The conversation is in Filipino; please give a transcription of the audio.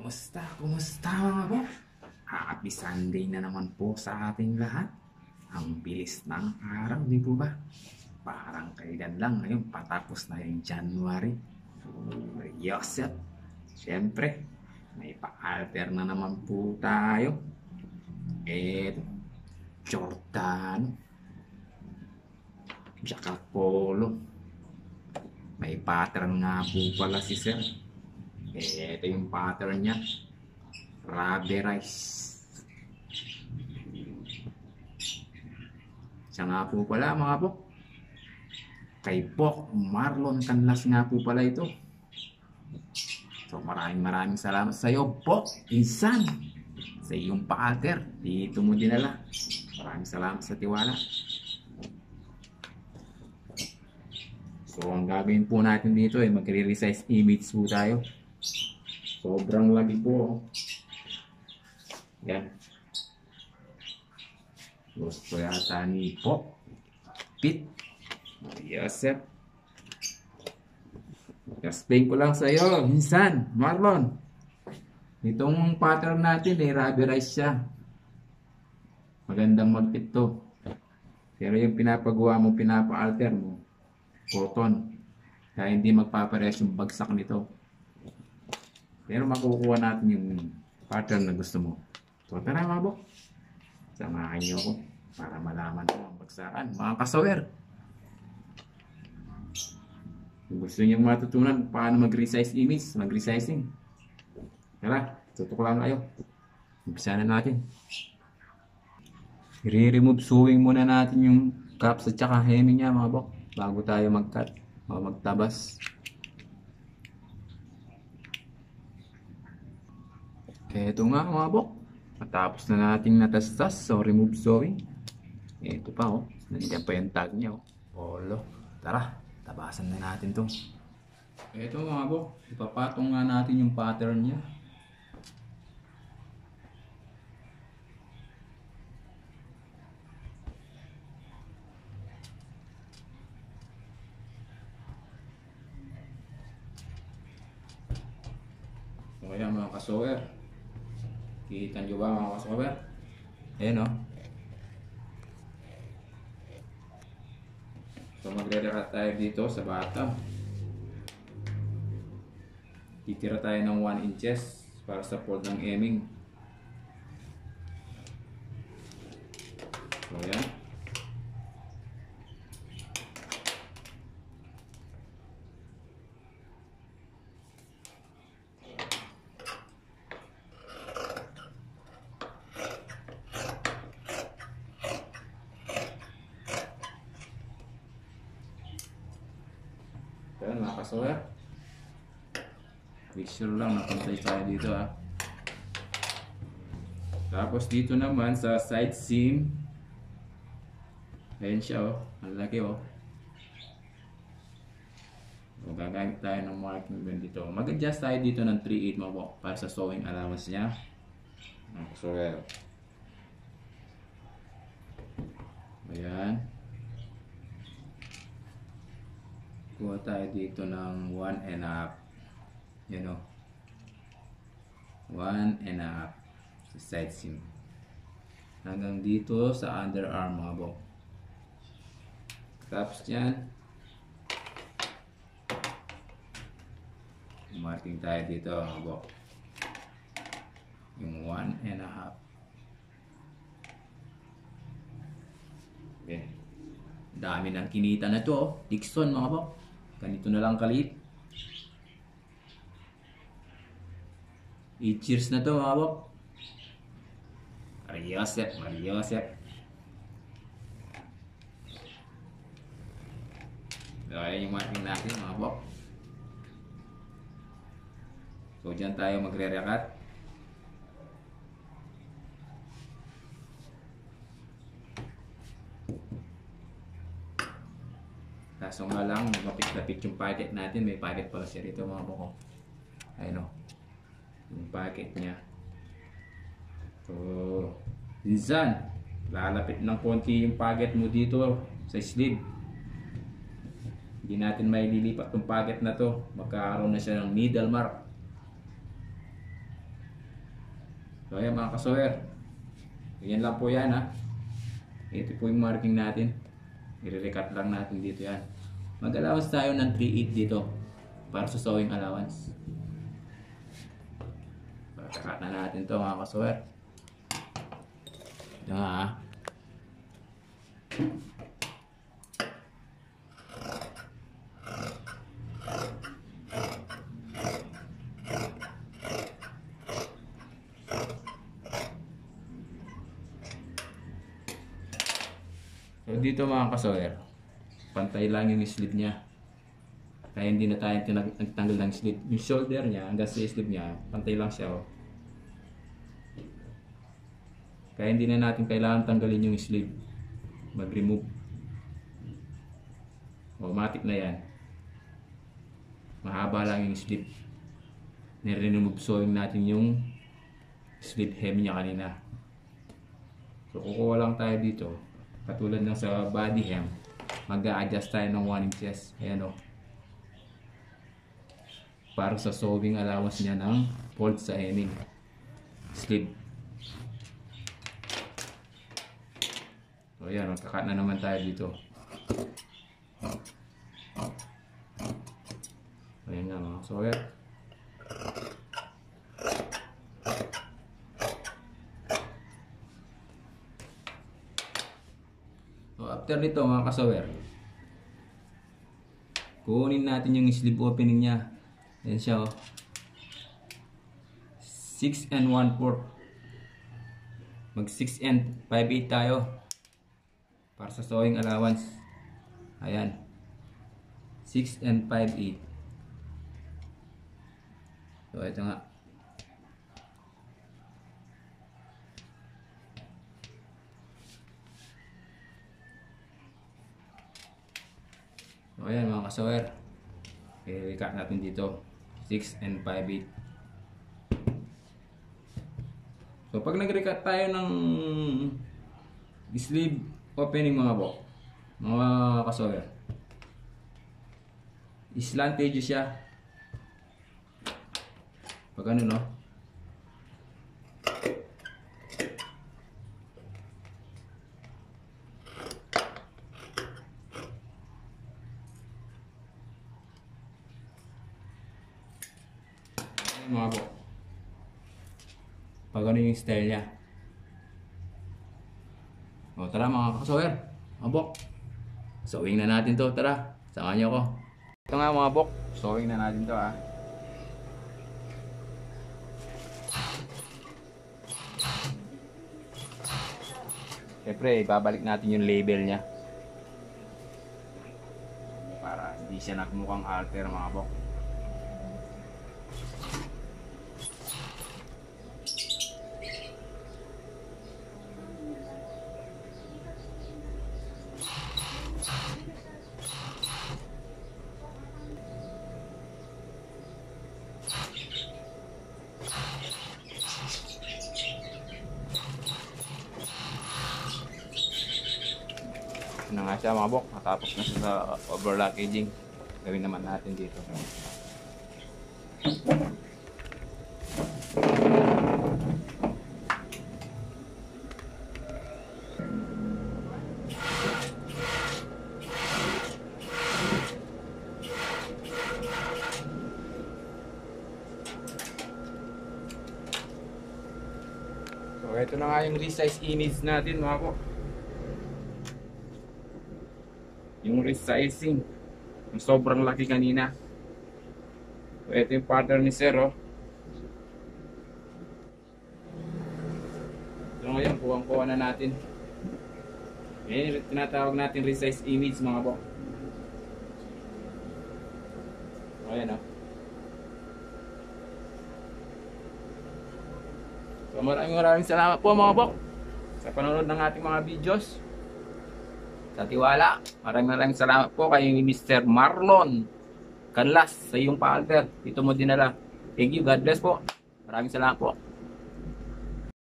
Kumusta? Kumusta mga po? Happy Sunday na naman po sa ating lahat. Ang bilis ng araw, di po ba? Parang kailan lang ngayon patapos na yung January. Yosep, siyempre, may pa-alter na naman po tayo. Jordan, Jack Polo. May pattern nga po pala si Sir. Ito yung pattern niya. Rubberized. Siya nga po pala mga po. Kay Pok Marlon Canlas nga po pala ito. So maraming salamat sa iyo, Pok Insan. Sa iyong pattern. Dito mo dinala. Maraming salamat sa tiwala. So ang gagawin po natin dito ay magre-resize image po tayo. Sobrang lagi po. Yan. Gusto yata ni Pop Pit Yosef. Explain ko lang sa iyo, minsan, Marlon. Itong pattern natin ay rubberized siya. Magandang magpit to. Pero yung pinapagawa mo, pinapa-alter mo, cotton. Kaya hindi magpapares yung bagsak nito. Pero makukuha natin yung pattern na gusto mo. So tara mga bok, samahan niyo ako para malaman ko ang bagsakan. Mga kasawer, kung gusto niyo matutunan paano mag-resize image, mag-resizing, tara, tutok lang kayo. Umpisa na natin. I-remove sewing muna natin yung caps at saka hemming niya mga bok bago tayo mag-cut o magtabas. Ito nga mga bok, matapos na nating natastas, so remove sewing. Ito pa oh, nandiyan pa yung tag niya oh. Polo. Tara, tabasan na natin to. Ito mga bok, ipapatong nga natin yung pattern niya. So ayan mga kasower, kita nyo ba mga kasower? Ayan o. So magre-recut tayo dito sa bottom. Titira tayo ng 1 inches para sa fold ng hemming. So ayan. Ayan mga kasower, make sure lang napuntay tayo dito ha. Tapos dito naman sa side seam, ayan siya oh, ang laki oh. So, gagamit tayo ng marking pen dito. Mag-adjust tayo dito ng 3/8 mga po para sa sewing allowance niya. So ayan. Kuha tayo dito ng 1 1/2. Yan o. 1 1/2 sa side seam. Hanggang dito sa underarm mga bok. Tapos yan, marking tayo dito mga bok. Yung 1 1/2. Okay. Dami ng kinita na to oh. Dixon mga bok. Ganito na lang kalit. I-cheers na to mga bok. Mariosep. So ayan yung marking natin mga bok. So dyan tayo magre-recut. Kaso nga lang, mapit-lapit yung packet natin. May packet pala siya rito mga boko. Ayun o. Yung packet niya. So, minsan, lalapit ng konti yung packet mo dito sa sleeve. Hindi natin may lilipat yung packet na to. Magkakaroon na siya ng needle mark. So ayan mga kasower. Yan lang po yan ha. Ito po yung marking natin. I-recut lang natin dito yan. Mag-allowance tayo ng 3.8 dito. Para sa sewing allowance. Pagkakat na natin to mga kasower. Ito nga ha. So dito mga kasower, pantay lang yung sleeve niya. Kaya hindi na tayo nagtanggal ng sleeve. Yung shoulder niya, hanggang sa sleeve niya, pantay lang siya. Oh. Kaya hindi na natin kailangan tanggalin yung sleeve. Mag-remove. Automatic na yan. Mahaba lang yung sleeve. Nire-remove sewing natin yung sleeve hem niya kanina. So kukuha lang tayo dito. Katulad ng sa body hem, mag-a-adjust tayo ng 1 inches. Ayan o. Para sa sewing allowance niya ng fold sa hemming sleeve. So ayan, magkakat na naman tayo dito. Ayan nga mga kasower. So after nito mga kasower, kunin natin yung sleeve opening niya. Ayan siya oh. 6 1/4. Mag 6 5/8 tayo. Para sa sewing allowance. Ayan. 6 5/8. So ito nga. So ayan mga kasower. I-recut natin dito. 6 5/8. So pag nag-recut tayo ng sleeve opening mga kasower, slanted siya. Pag ano no? Mga po. Pag ano yung style niya. O tara mga kasower. Mga bok. Sewing na natin to. Tara. Samahan niyo ako. Ito nga mga bok. Sewing na natin to ha. Siyempre, babalik natin yung label niya. Para hindi siya nagmukhang halter mga bok. Na nga siya mga bok, natapos na siya sa overlock edging. Gawin naman natin dito. So ito na nga yung resize image natin mga bok. Yung resizing, yung sobrang laki kanina. So ito yung pattern ni Sir oh. So ngayon kuha na natin. Ayan, tinatawag natin resize image mga bok. So ayan oh. So maraming salamat po mga bok sa panonood ng ating mga videos. Sa tiwala, maraming salamat po kay Mr. Marlon Canlas sa iyong pa-alter. Dito mo dinala. Thank you, God bless po. Maraming salamat po.